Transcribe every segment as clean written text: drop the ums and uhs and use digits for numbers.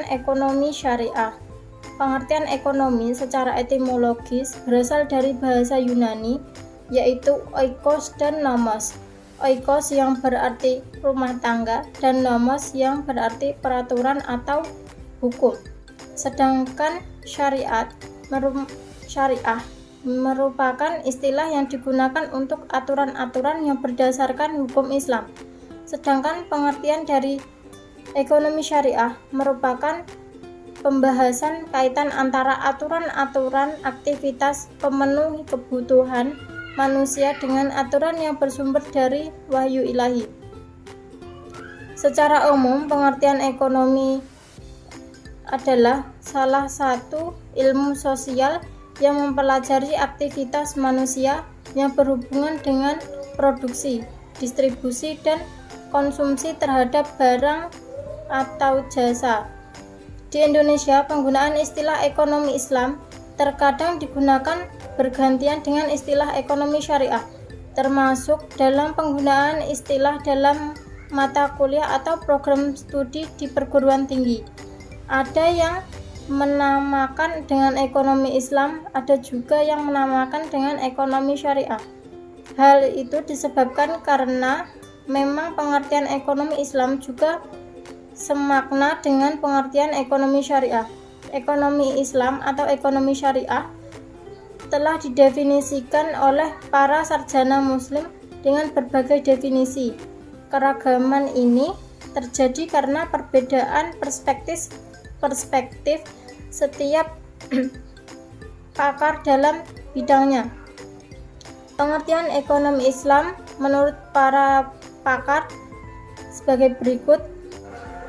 Pengertian ekonomi syariah. Pengertian ekonomi secara etimologis berasal dari bahasa Yunani, yaitu oikos dan nomos. Oikos yang berarti rumah tangga dan nomos yang berarti peraturan atau hukum. Sedangkan syariah merupakan istilah yang digunakan untuk aturan-aturan yang berdasarkan hukum Islam. Sedangkan pengertian dari ekonomi syariah merupakan pembahasan kaitan antara aturan-aturan aktivitas pemenuhi kebutuhan manusia dengan aturan yang bersumber dari wahyu ilahi. Secara umum, pengertian ekonomi adalah salah satu ilmu sosial yang mempelajari aktivitas manusia yang berhubungan dengan produksi, distribusi, dan konsumsi terhadap barang atau jasa. Di Indonesia, penggunaan istilah ekonomi Islam terkadang digunakan bergantian dengan istilah ekonomi syariah, termasuk dalam penggunaan istilah dalam mata kuliah atau program studi di perguruan tinggi. Ada yang menamakan dengan ekonomi Islam, ada juga yang menamakan dengan ekonomi syariah. Hal itu disebabkan karena memang pengertian ekonomi Islam juga semakna dengan pengertian ekonomi syariah. Ekonomi Islam atau ekonomi syariah telah didefinisikan oleh para sarjana muslim dengan berbagai definisi. Keragaman ini terjadi karena perbedaan perspektif setiap pakar dalam bidangnya. Pengertian ekonomi Islam menurut para pakar sebagai berikut.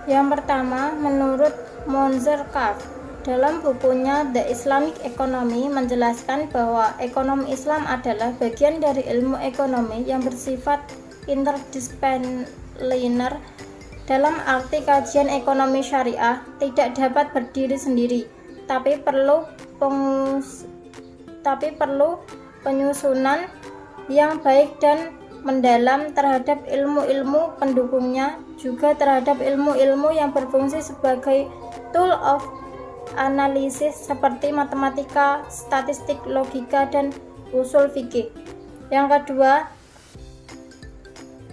Yang pertama, menurut Monzer Kaf, dalam bukunya The Islamic Economy menjelaskan bahwa ekonomi Islam adalah bagian dari ilmu ekonomi yang bersifat interdisipliner. Dalam arti kajian ekonomi syariah tidak dapat berdiri sendiri, tapi perlu penyusunan yang baik dan mendalam terhadap ilmu-ilmu pendukungnya, juga terhadap ilmu-ilmu yang berfungsi sebagai tool of analysis seperti matematika, statistik, logika, dan usul fikih. Yang kedua,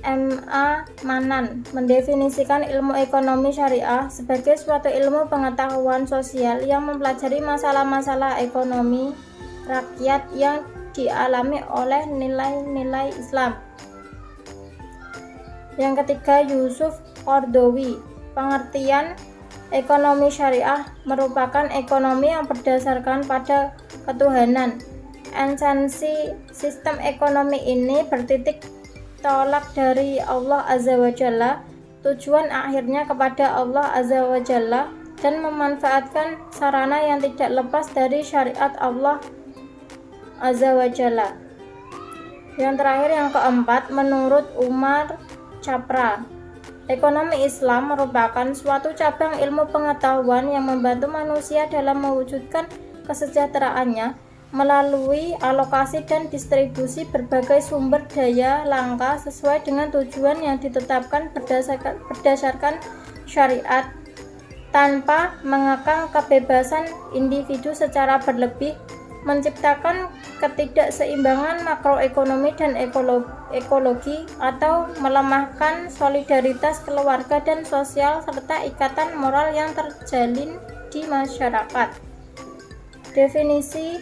M.A. Manan mendefinisikan ilmu ekonomi syariah sebagai suatu ilmu pengetahuan sosial yang mempelajari masalah-masalah ekonomi rakyat yang dialami oleh nilai-nilai Islam. Yang ketiga, Yusuf Qaradawi, pengertian ekonomi syariah merupakan ekonomi yang berdasarkan pada ketuhanan. Esensi sistem ekonomi ini bertitik tolak dari Allah Azza wa Jalla, tujuan akhirnya kepada Allah Azza wa Jalla, dan memanfaatkan sarana yang tidak lepas dari syariat Allah Azza wa Jalla. Yang terakhir, yang keempat, menurut Umar Chapra, ekonomi Islam merupakan suatu cabang ilmu pengetahuan yang membantu manusia dalam mewujudkan kesejahteraannya melalui alokasi dan distribusi berbagai sumber daya langka sesuai dengan tujuan yang ditetapkan berdasarkan syariat, tanpa mengekang kebebasan individu secara berlebih, menciptakan ketidakseimbangan makroekonomi dan ekologi, atau melemahkan solidaritas keluarga dan sosial serta ikatan moral yang terjalin di masyarakat. Definisi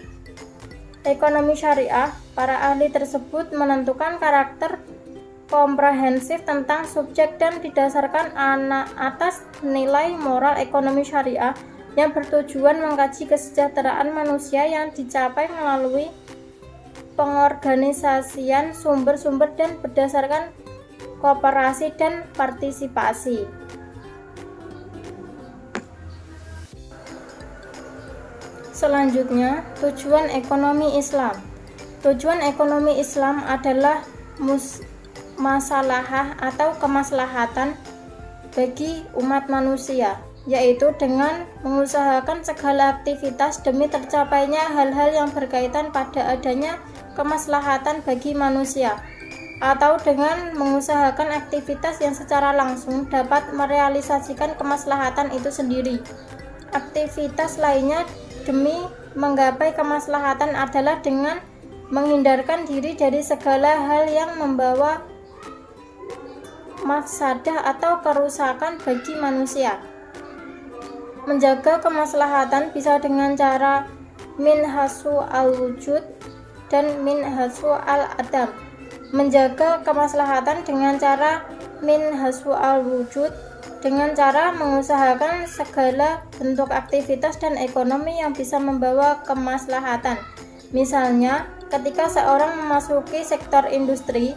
ekonomi syariah, para ahli tersebut menentukan karakter komprehensif tentang subjek dan didasarkan atas nilai moral ekonomi syariah yang bertujuan mengkaji kesejahteraan manusia yang dicapai melalui pengorganisasian sumber-sumber dan berdasarkan kooperasi dan partisipasi. Selanjutnya, tujuan ekonomi Islam. Tujuan ekonomi Islam adalah masalahah atau kemaslahatan bagi umat manusia, yaitu dengan mengusahakan segala aktivitas demi tercapainya hal-hal yang berkaitan pada adanya kemaslahatan bagi manusia. atau dengan mengusahakan aktivitas yang secara langsung dapat merealisasikan kemaslahatan itu sendiri. Aktivitas lainnya demi menggapai kemaslahatan adalah dengan menghindarkan diri dari segala hal yang membawa mafsadah atau kerusakan bagi manusia. Menjaga kemaslahatan bisa dengan cara minhasu al-wujud dan minhasu al-adam. Menjaga kemaslahatan dengan cara minhasu al-wujud dengan cara mengusahakan segala bentuk aktivitas dan ekonomi yang bisa membawa kemaslahatan. Misalnya, ketika seorang memasuki sektor industri,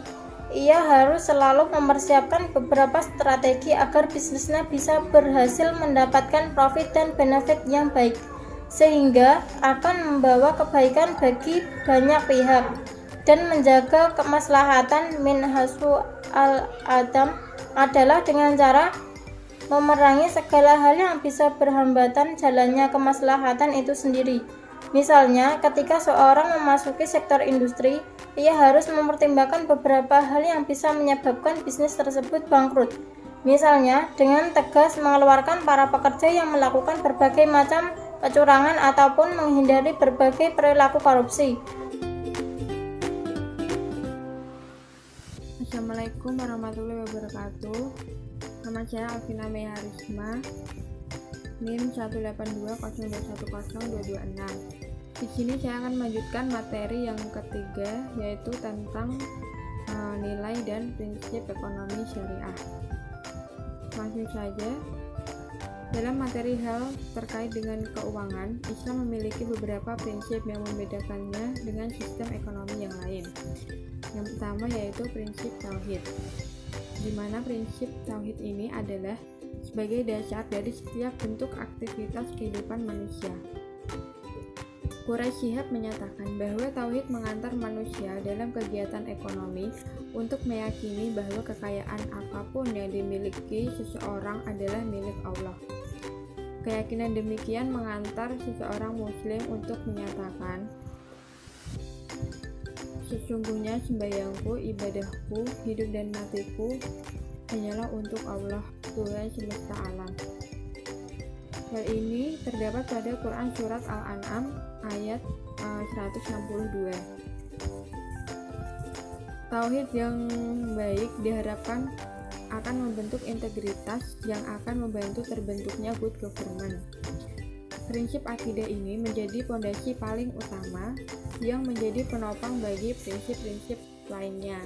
ia harus selalu mempersiapkan beberapa strategi agar bisnisnya bisa berhasil mendapatkan profit dan benefit yang baik, sehingga akan membawa kebaikan bagi banyak pihak. Dan menjaga kemaslahatan minhasu al-adam adalah dengan cara memerangi segala hal yang bisa berhambatan jalannya kemaslahatan itu sendiri. Misalnya, ketika seorang memasuki sektor industri, ia harus mempertimbangkan beberapa hal yang bisa menyebabkan bisnis tersebut bangkrut. Misalnya, dengan tegas mengeluarkan para pekerja yang melakukan berbagai macam kecurangan ataupun menghindari berbagai perilaku korupsi. Assalamualaikum warahmatullahi wabarakatuh. Nama saya Alvina Meharisma, NIM 18202102226. Di sini saya akan melanjutkan materi yang ketiga, yaitu tentang nilai dan prinsip ekonomi syariah. Langsung saja. Dalam materi hal terkait dengan keuangan, Islam memiliki beberapa prinsip yang membedakannya dengan sistem ekonomi yang lain. Yang pertama yaitu prinsip tauhid, di mana prinsip tauhid ini adalah sebagai dasar dari setiap bentuk aktivitas kehidupan manusia. Quraisy Shihab menyatakan bahwa tauhid mengantar manusia dalam kegiatan ekonomi untuk meyakini bahwa kekayaan apapun yang dimiliki seseorang adalah milik Allah. Keyakinan demikian mengantar seseorang muslim untuk menyatakan, sesungguhnya sembahyangku, ibadahku, hidup dan matiku hanyalah untuk Allah, Tuhan semesta alam. Hal ini terdapat pada Quran Surat Al-An'am ayat 162. Tauhid yang baik diharapkan akan membentuk integritas yang akan membantu terbentuknya good government. Prinsip akidah ini menjadi fondasi paling utama yang menjadi penopang bagi prinsip-prinsip lainnya.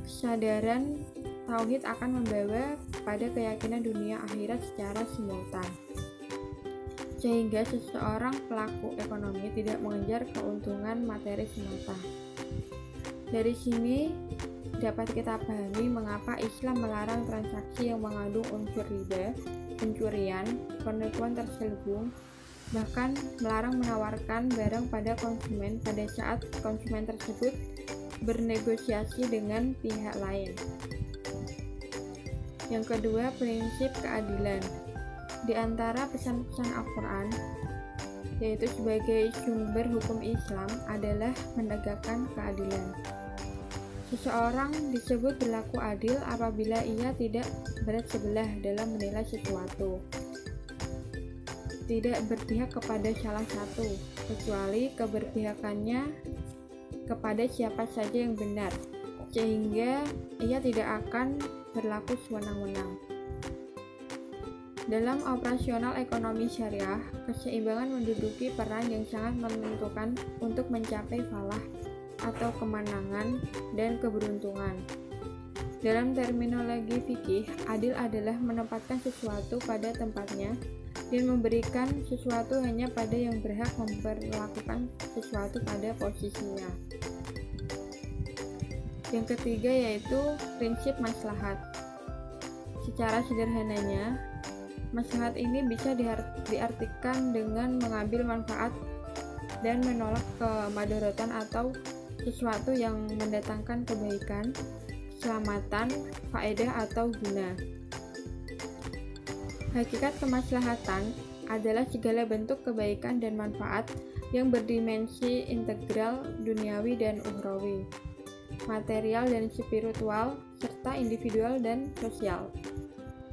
Kesadaran tauhid akan membawa pada keyakinan dunia akhirat secara simultan, sehingga seseorang pelaku ekonomi tidak mengejar keuntungan materi semata. Dari sini dapat kita pahami mengapa Islam melarang transaksi yang mengandung unsur riba, pencurian, penipuan terselubung, bahkan melarang menawarkan barang pada konsumen pada saat konsumen tersebut bernegosiasi dengan pihak lain. Yang kedua, prinsip keadilan. Di antara pesan-pesan Al-Quran, yaitu sebagai sumber hukum Islam, adalah menegakkan keadilan. Seseorang disebut berlaku adil apabila ia tidak bersebelah dalam menilai sesuatu, tidak berpihak kepada salah satu, kecuali keberpihakannya kepada siapa saja yang benar, sehingga ia tidak akan berlaku sewenang-wenang. Dalam operasional ekonomi syariah, keseimbangan menduduki peran yang sangat menentukan untuk mencapai falah atau kemenangan dan keberuntungan. Dalam terminologi fikih, adil adalah menempatkan sesuatu pada tempatnya dan memberikan sesuatu hanya pada yang berhak memperlakukan sesuatu pada posisinya. Yang ketiga yaitu prinsip maslahat. Secara sederhananya, maslahat ini bisa diartikan dengan mengambil manfaat dan menolak kemadaratan atau sesuatu yang mendatangkan kebaikan, keselamatan, faedah atau guna. Hakikat kemaslahatan adalah segala bentuk kebaikan dan manfaat yang berdimensi integral duniawi dan ukhrawi. material dan spiritual, serta individual dan sosial.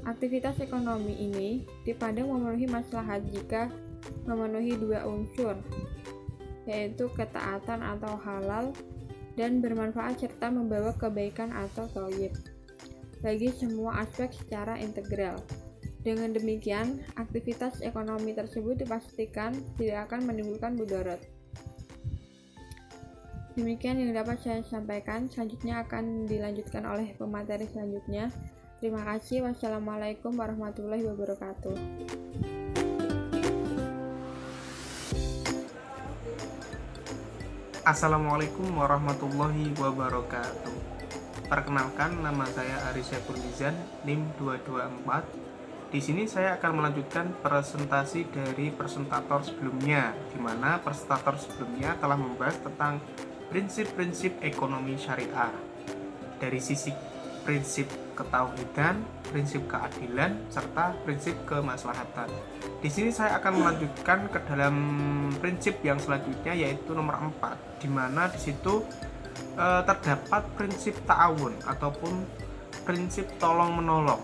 Aktivitas ekonomi ini dipandang memenuhi maslahat jika memenuhi dua unsur, yaitu ketaatan atau halal dan bermanfaat serta membawa kebaikan atau thayyib bagi semua aspek secara integral. Dengan demikian, aktivitas ekonomi tersebut dipastikan tidak akan menimbulkan mudarat. Demikian yang dapat saya sampaikan. Selanjutnya akan dilanjutkan oleh pemateri selanjutnya. Terima kasih. Wassalamualaikum warahmatullahi wabarakatuh. Assalamualaikum warahmatullahi wabarakatuh. Perkenalkan, nama saya Aris Syafurnizan, NIM 224. Di sini saya akan melanjutkan presentasi dari presentator sebelumnya, di mana presentator sebelumnya telah membahas tentang prinsip-prinsip ekonomi syariah dari sisi prinsip ketauhidan, prinsip keadilan, serta prinsip kemaslahatan. Di sini saya akan melanjutkan ke dalam prinsip yang selanjutnya, yaitu nomor 4, di mana di situ terdapat prinsip ta'awun ataupun prinsip tolong-menolong.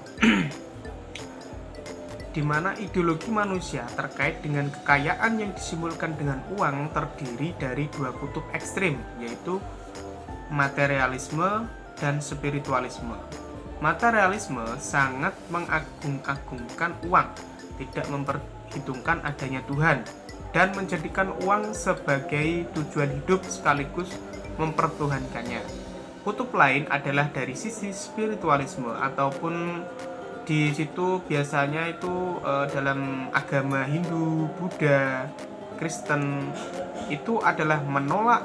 Di mana ideologi manusia terkait dengan kekayaan yang disimbolkan dengan uang terdiri dari dua kutub ekstrim, yaitu materialisme dan spiritualisme. Materialisme sangat mengagung-agungkan uang, tidak memperhitungkan adanya Tuhan, dan menjadikan uang sebagai tujuan hidup sekaligus mempertuhankannya. Kutub lain adalah dari sisi spiritualisme, ataupun di situ biasanya itu dalam agama Hindu, Buddha, Kristen itu adalah menolak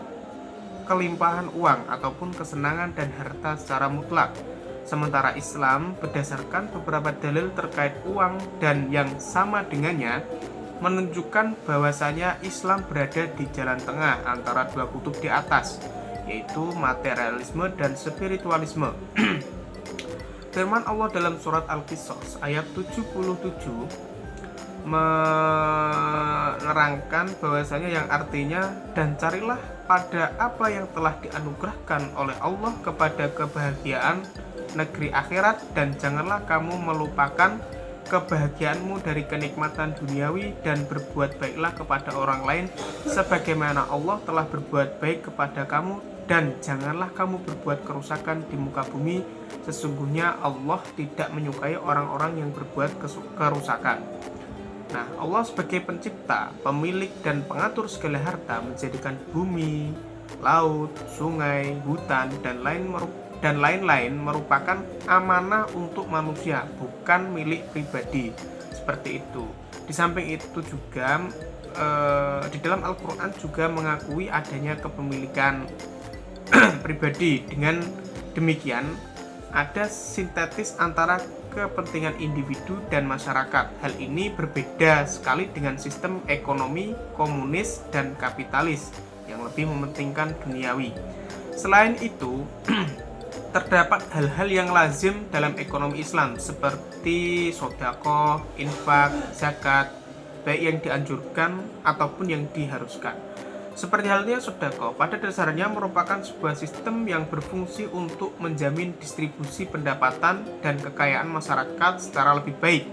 kelimpahan uang ataupun kesenangan dan harta secara mutlak. Sementara Islam berdasarkan beberapa dalil terkait uang dan yang sama dengannya menunjukkan bahwasanya Islam berada di jalan tengah antara dua kutub di atas, yaitu materialisme dan spiritualisme. Firman Allah dalam surat Al-Qisas ayat 77 menerangkan bahwasanya yang artinya, dan carilah pada apa yang telah dianugerahkan oleh Allah kepada kebahagiaan negeri akhirat, dan janganlah kamu melupakan kebahagiaanmu dari kenikmatan duniawi, dan berbuat baiklah kepada orang lain sebagaimana Allah telah berbuat baik kepada kamu, dan janganlah kamu berbuat kerusakan di muka bumi, sesungguhnya Allah tidak menyukai orang-orang yang berbuat kerusakan. Nah, Allah sebagai pencipta, pemilik dan pengatur segala harta menjadikan bumi, laut, sungai, hutan, dan lain-lain merupakan amanah untuk manusia, bukan milik pribadi. Seperti itu. Di samping itu juga di dalam Al-Quran juga mengakui adanya kepemilikan pribadi. Dengan demikian, ada sintetis antara kepentingan individu dan masyarakat. Hal ini berbeda sekali dengan sistem ekonomi komunis dan kapitalis yang lebih mementingkan duniawi. Selain itu, terdapat hal-hal yang lazim dalam ekonomi Islam seperti sedekah, infak, zakat, baik yang dianjurkan ataupun yang diharuskan. Seperti halnya sedekah, pada dasarnya merupakan sebuah sistem yang berfungsi untuk menjamin distribusi pendapatan dan kekayaan masyarakat secara lebih baik.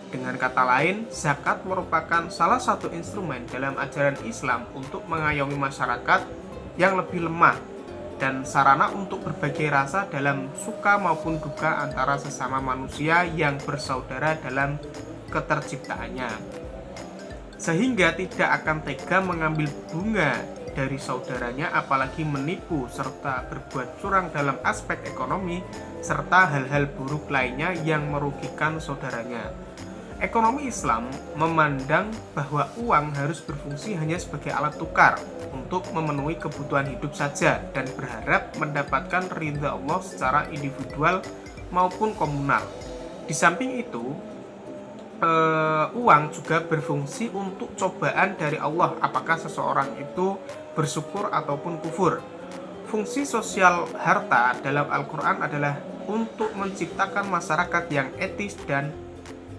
Dengan kata lain, zakat merupakan salah satu instrumen dalam ajaran Islam untuk mengayomi masyarakat yang lebih lemah dan sarana untuk berbagi rasa dalam suka maupun duka antara sesama manusia yang bersaudara dalam keterciptaannya, sehingga tidak akan tega mengambil bunga dari saudaranya, apalagi menipu serta berbuat curang dalam aspek ekonomi, serta hal-hal buruk lainnya yang merugikan saudaranya. Ekonomi Islam memandang bahwa uang harus berfungsi hanya sebagai alat tukar untuk memenuhi kebutuhan hidup saja, dan berharap mendapatkan ridha Allah secara individual maupun komunal. Di samping itu, uang juga berfungsi untuk cobaan dari Allah, apakah seseorang itu bersyukur ataupun kufur. Fungsi sosial harta dalam Al-Quran adalah untuk menciptakan masyarakat yang etis dan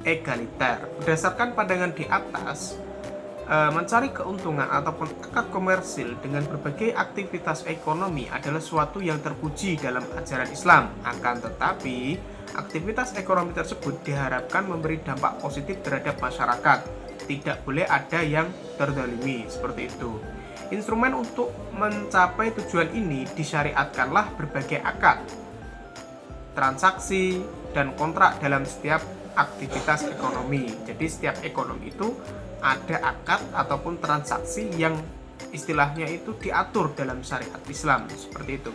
egaliter. Berdasarkan pandangan di atas, mencari keuntungan ataupun akad komersil dengan berbagai aktivitas ekonomi adalah suatu yang terpuji dalam ajaran Islam. Akan tetapi, aktivitas ekonomi tersebut diharapkan memberi dampak positif terhadap masyarakat. Tidak boleh ada yang terzalimi, seperti itu. Instrumen untuk mencapai tujuan ini disyariatkanlah berbagai akad, transaksi, dan kontrak dalam setiap aktivitas ekonomi. Jadi setiap ekonomi itu ada akad ataupun transaksi yang istilahnya itu diatur dalam syariat Islam, seperti itu.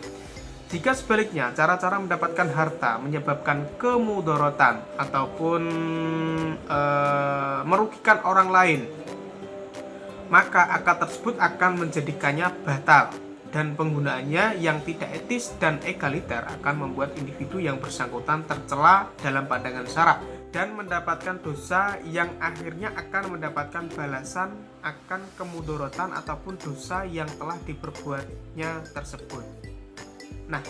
Jika sebaliknya cara-cara mendapatkan harta menyebabkan kemudaratan ataupun merugikan orang lain, maka akad tersebut akan menjadikannya batal, dan penggunaannya yang tidak etis dan egaliter akan membuat individu yang bersangkutan tercela dalam pandangan syara dan mendapatkan dosa yang akhirnya akan mendapatkan balasan akan kemudaratan ataupun dosa yang telah diperbuatnya tersebut. Nah,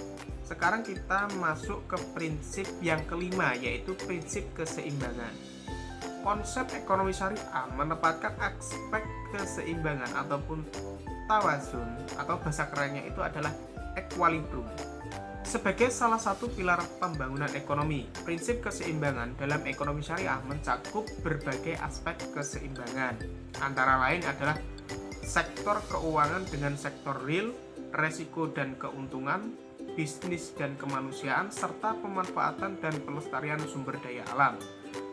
sekarang kita masuk ke prinsip yang kelima, yaitu prinsip keseimbangan. Konsep ekonomi syariah menempatkan aspek keseimbangan ataupun tawazun, atau bahasa kerennya itu adalah equilibrium, sebagai salah satu pilar pembangunan ekonomi. Prinsip keseimbangan dalam ekonomi syariah mencakup berbagai aspek keseimbangan, antara lain adalah sektor keuangan dengan sektor real, resiko dan keuntungan, bisnis dan kemanusiaan, serta pemanfaatan dan pelestarian sumber daya alam.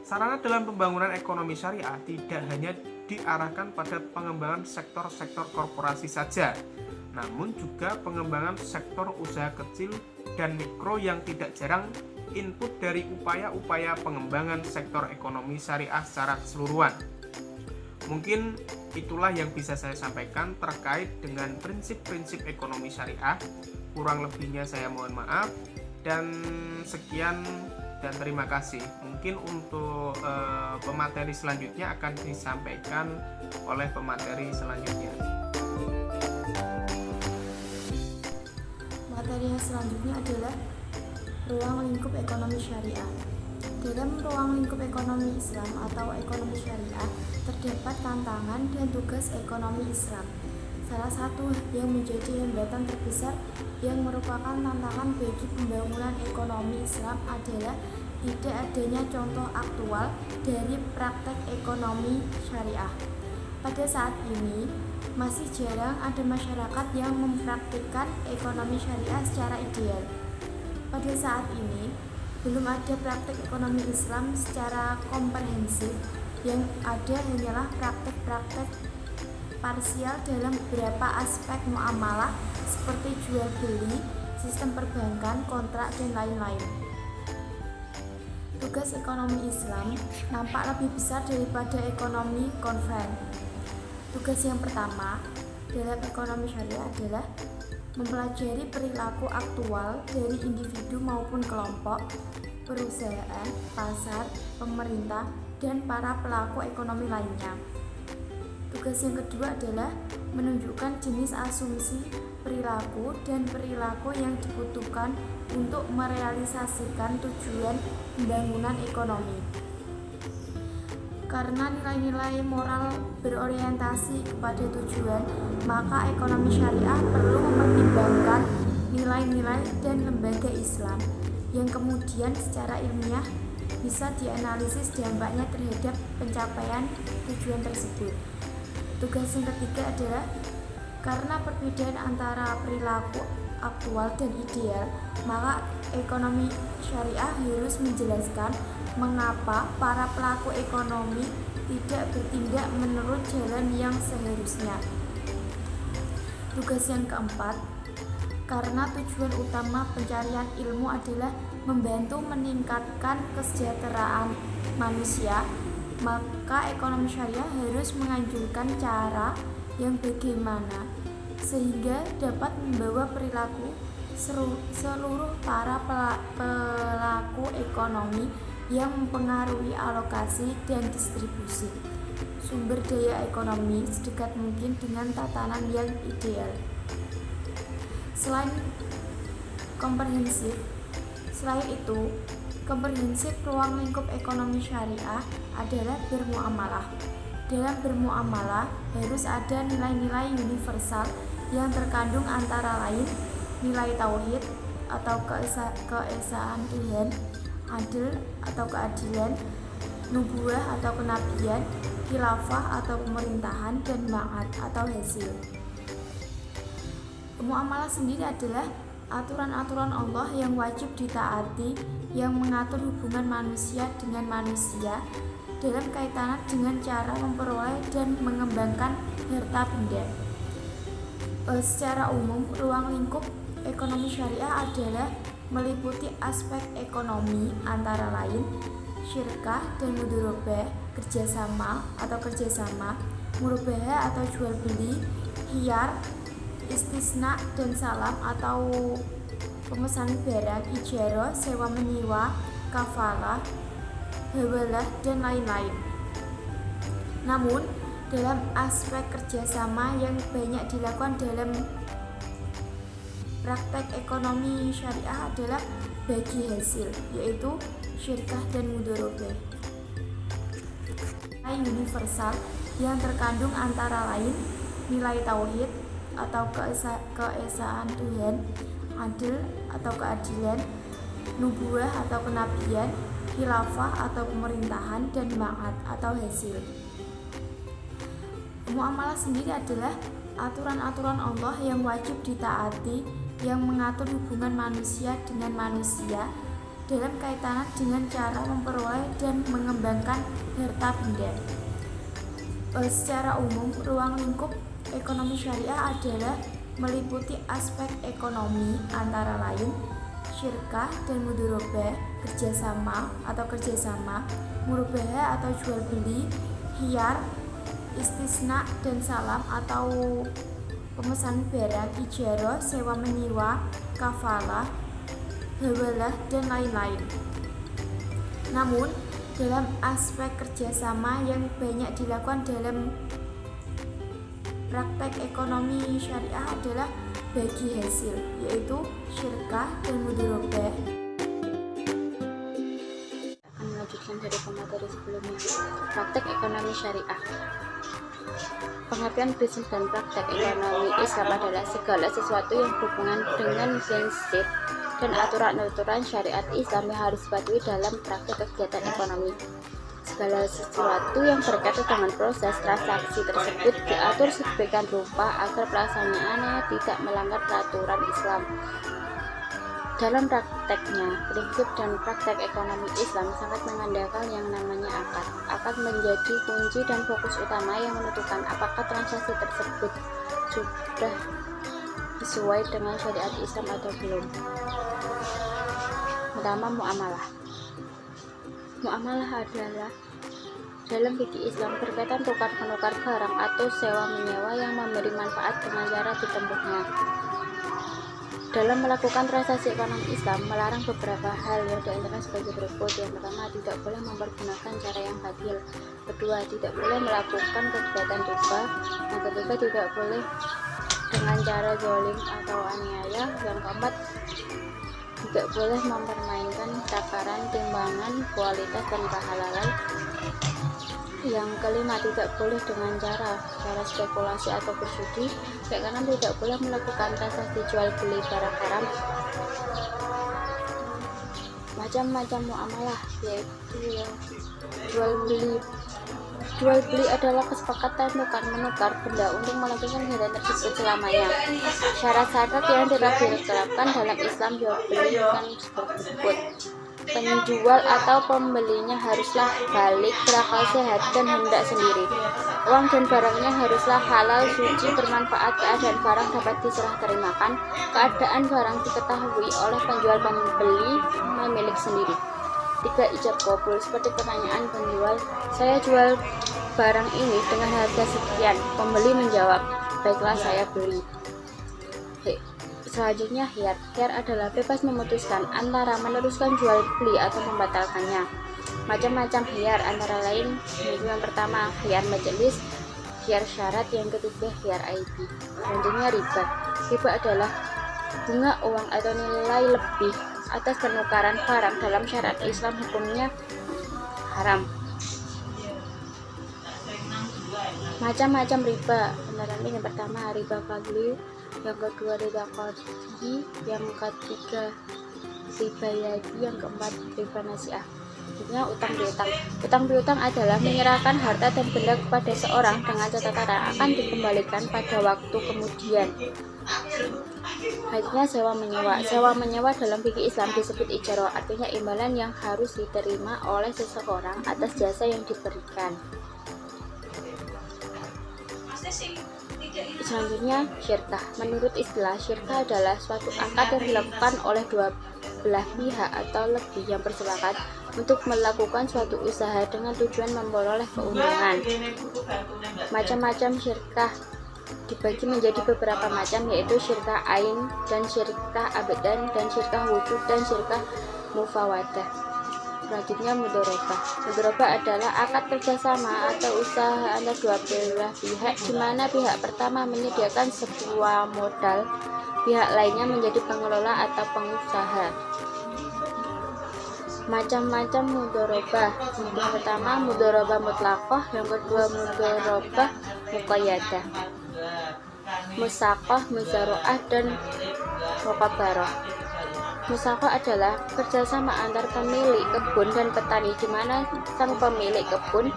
Sarana dalam pembangunan ekonomi syariah tidak hanya diarahkan pada pengembangan sektor-sektor korporasi saja, namun juga pengembangan sektor usaha kecil dan mikro yang tidak jarang input dari upaya-upaya pengembangan sektor ekonomi syariah secara keseluruhan. Mungkin itulah yang bisa saya sampaikan terkait dengan prinsip-prinsip ekonomi syariah. Kurang lebihnya saya mohon maaf, dan sekian dan terima kasih. Mungkin untuk pemateri selanjutnya akan disampaikan oleh pemateri selanjutnya. Materi yang selanjutnya adalah ruang lingkup ekonomi syariah. Dalam ruang lingkup ekonomi Islam atau ekonomi syariah terdapat tantangan dan tugas ekonomi Islam. Salah satu yang menjadi hambatan terbesar yang merupakan tantangan bagi pembangunan ekonomi Islam adalah tidak adanya contoh aktual dari praktek ekonomi syariah. Pada saat ini, masih jarang ada masyarakat yang mempraktikkan ekonomi syariah secara ideal. Pada saat ini, belum ada praktek ekonomi Islam secara komprehensif, yang ada hanyalah praktek-praktek parsial dalam beberapa aspek muamalah seperti jual beli, sistem perbankan, kontrak, dan lain-lain. Tugas ekonomi Islam nampak lebih besar daripada ekonomi konven. Tugas yang pertama dalam ekonomi syariah adalah mempelajari perilaku aktual dari individu maupun kelompok, perusahaan, pasar, pemerintah, dan para pelaku ekonomi lainnya. Tugas yang kedua adalah menunjukkan jenis asumsi perilaku dan perilaku yang dibutuhkan untuk merealisasikan tujuan pembangunan ekonomi. Karena nilai-nilai moral berorientasi kepada tujuan, maka ekonomi syariah perlu mempertimbangkan nilai-nilai dan lembaga Islam yang kemudian secara ilmiah bisa dianalisis dampaknya terhadap pencapaian tujuan tersebut. Tugas yang ketiga adalah karena perbedaan antara perilaku aktual dan ideal, maka ekonomi syariah harus menjelaskan mengapa para pelaku ekonomi tidak bertindak menurut jalan yang seharusnya. Tugas yang keempat, karena tujuan utama pencarian ilmu adalah membantu meningkatkan kesejahteraan manusia, maka ekonomi syariah harus menganjurkan cara yang bagaimana sehingga dapat membawa perilaku seluruh para pelaku ekonomi yang mempengaruhi alokasi dan distribusi sumber daya ekonomi sedekat mungkin dengan tatanan yang ideal. Selain itu, komprehensif ruang lingkup ekonomi syariah adalah bermuamalah. Dalam bermuamalah harus ada nilai-nilai universal yang terkandung antara lain nilai tauhid atau keesaan Tuhan, adil atau keadilan, nubuah atau kenabian, khilafah atau pemerintahan, dan ma'ad atau hasil. Muamalah sendiri adalah aturan-aturan Allah yang wajib ditaati, yang mengatur hubungan manusia dengan manusia dalam kaitan dengan cara memperoleh dan mengembangkan harta benda. Secara umum, ruang lingkup ekonomi syariah adalah meliputi aspek ekonomi antara lain syirkah dan mudharabah, kerjasama, murabahah atau jual beli, khiyar, istisna dan salam atau pemesan barang, ijarah, sewa menyewa, kafalah, hawalah, dan lain-lain. Namun, dalam aspek kerjasama yang banyak dilakukan dalam praktek ekonomi syariah adalah bagi hasil, yaitu syirkah dan mudharabah. Nilai universal yang terkandung antara lain nilai tauhid atau keesaan Tuhan, adil atau keadilan, nubuah atau kenabian, khilafah atau pemerintahan, dan ma'ad atau hasil. Muamalah sendiri adalah aturan-aturan Allah yang wajib ditaati, yang mengatur hubungan manusia dengan manusia dalam kaitan dengan cara memperoleh dan mengembangkan harta benda. Secara umum, ruang lingkup ekonomi syariah adalah meliputi aspek ekonomi antara lain syirkah dan mudharabah, kerjasama, murabahah atau jual beli, khiyar, istisna dan salam atau pemesan barang, ijarah, sewa menyewa, kafalah, hawalah, dan lain-lain. Namun, dalam aspek kerjasama yang banyak dilakukan dalam praktek ekonomi syariah adalah bagi hasil, yaitu syirkah dan mudharabah. Akan melanjutkan dari pemateri sebelumnya. Praktek ekonomi syariah. Pengertian prinsip dan praktek ekonomi Islam adalah segala sesuatu yang berhubungan dengan prinsip dan aturan-aturan syariat Islam yang harus dipatuhi dalam praktek kegiatan ekonomi. Segala sesuatu yang berkaitan dengan proses transaksi tersebut diatur sedemikian rupa agar pelaksanaannya tidak melanggar peraturan Islam. Dalam prakteknya, prinsip dan praktek ekonomi Islam sangat mengandalkan yang namanya akad. Akad menjadi kunci dan fokus utama yang menentukan apakah transaksi tersebut sudah sesuai dengan syariat Islam atau belum. Pertama, muamalah. Muamalah adalah dalam fikih Islam berkaitan tukar-menukar barang atau sewa-menyewa yang memberi manfaat dengan cara ditempuhnya. Dalam melakukan transaksi ekonomi Islam melarang beberapa hal yang diantaranya sebagai berikut. Yang pertama, tidak boleh mempergunakan cara yang batil. Kedua, tidak boleh melakukan kegiatan riba. Yang ketiga, tidak boleh dengan cara zalim atau aniaya. Yang keempat, tidak boleh mempermainkan takaran, timbangan, kualitas, dan kehalalan. Yang kelima, tidak boleh dengan cara spekulasi atau bersudi. Yang keenam, tidak boleh melakukan transaksi jual beli barang haram. Macam-macam muamalah, yaitu yang jual beli adalah kesepakatan tukar-menukar benda untuk melakukan kegiatan tersebut selamanya. Syarat-syarat yang tidak diterapkan dalam Islam jual beli kan berikut. Penjual atau pembelinya haruslah balik, berakal sehat, dan hendak sendiri. Uang dan barangnya haruslah halal, suci, bermanfaat. Keadaan barang dapat diserah terimakan. Keadaan barang diketahui oleh penjual pembeli memilik sendiri. 3. Ijab qabul. Seperti pertanyaan penjual, saya jual barang ini dengan harga sekian. Pembeli menjawab, baiklah, saya beli. Selanjutnya, khiyar. Khiyar adalah bebas memutuskan antara meneruskan jual beli atau membatalkannya. Macam-macam khiyar antara lain, yang pertama khiyar majelis, khiyar syarat, yang ketiga khiyar aibi. Selanjutnya riba. Riba adalah bunga uang atau nilai lebih atas penukaran barang dalam syariat Islam, hukumnya haram. Macam-macam riba, antara lain yang pertama riba fadli, yang kedua riba qadhi, yang ketiga riba yadi, yang keempat riba nasiah. Selanjutnya utang piutang. Utang piutang adalah menyerahkan harta dan benda kepada seorang dengan catatan akan dikembalikan pada waktu kemudian. Selanjutnya sewa menyewa. Sewa menyewa dalam fikih Islam disebut ijarah, artinya imbalan yang harus diterima oleh seseorang atas jasa yang diberikan. Selanjutnya syirkah. Menurut istilah, syirkah adalah suatu akad yang dilakukan oleh dua belah pihak atau lebih yang bersepakat untuk melakukan suatu usaha dengan tujuan memperoleh keuntungan. Macam-macam syirkah dibagi menjadi beberapa macam, yaitu syirkah ain dan syirkah abadan dan syirkah wujud dan syirkah mufawadah. Selanjutnya mudharabah. Mudharabah adalah akad kerjasama atau usaha antara dua belah pihak, di mana pihak pertama menyediakan sebuah modal, pihak lainnya menjadi pengelola atau pengusaha. Macam-macam mudharabah. Yang pertama mudharabah mutlaqah, yang kedua mudharabah muqayyadah, musaqah, muzaroah, dan muqabarah. Musaqah adalah kerjasama antar pemilik kebun dan petani, di mana sang pemilik kebun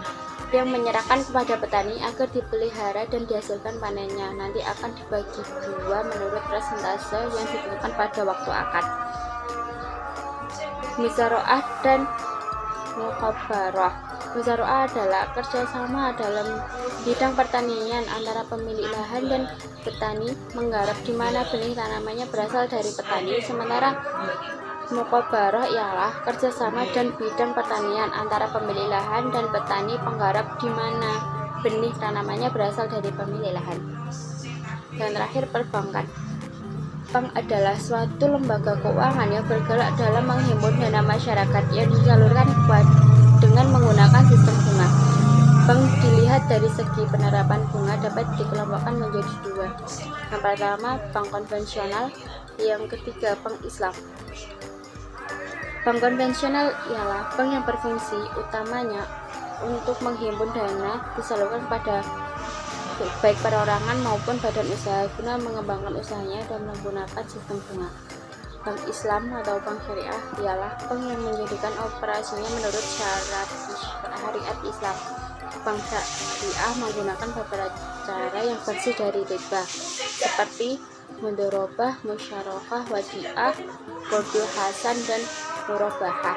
yang menyerahkan kepada petani agar dipelihara dan dihasilkan panennya nanti akan dibagi dua menurut persentase yang ditentukan pada waktu akad. Muzaroah dan muqabarah. Muzaroah adalah kerjasama dalam bidang pertanian antara pemilik lahan dan petani menggarap, di mana benih tanamannya berasal dari petani, sementara muqabarah ialah kerjasama dan bidang pertanian antara pemilik lahan dan petani penggarap, di mana benih tanamannya berasal dari pemilik lahan. Dan terakhir perbankan. Bank adalah suatu lembaga keuangan yang bergerak dalam menghimpun dana masyarakat yang disalurkan dengan menggunakan sistem bunga. Bank dilihat dari segi penerapan bunga dapat dikelompokkan menjadi dua. Yang pertama bank konvensional, yang ketiga bank Islam. Bank konvensional ialah bank yang berfungsi utamanya untuk menghimpun dana disalurkan pada baik perorangan maupun badan usaha guna mengembangkan usahanya dan menggunakan sistem bunga. Bank Islam atau bank syariah ialah bank yang menjadikan operasinya menurut syariat Islam. Bank syariah menggunakan beberapa cara yang bersih dari riba, seperti mudharabah, musyarakah, wadiah, qardul hasan, dan murabahah.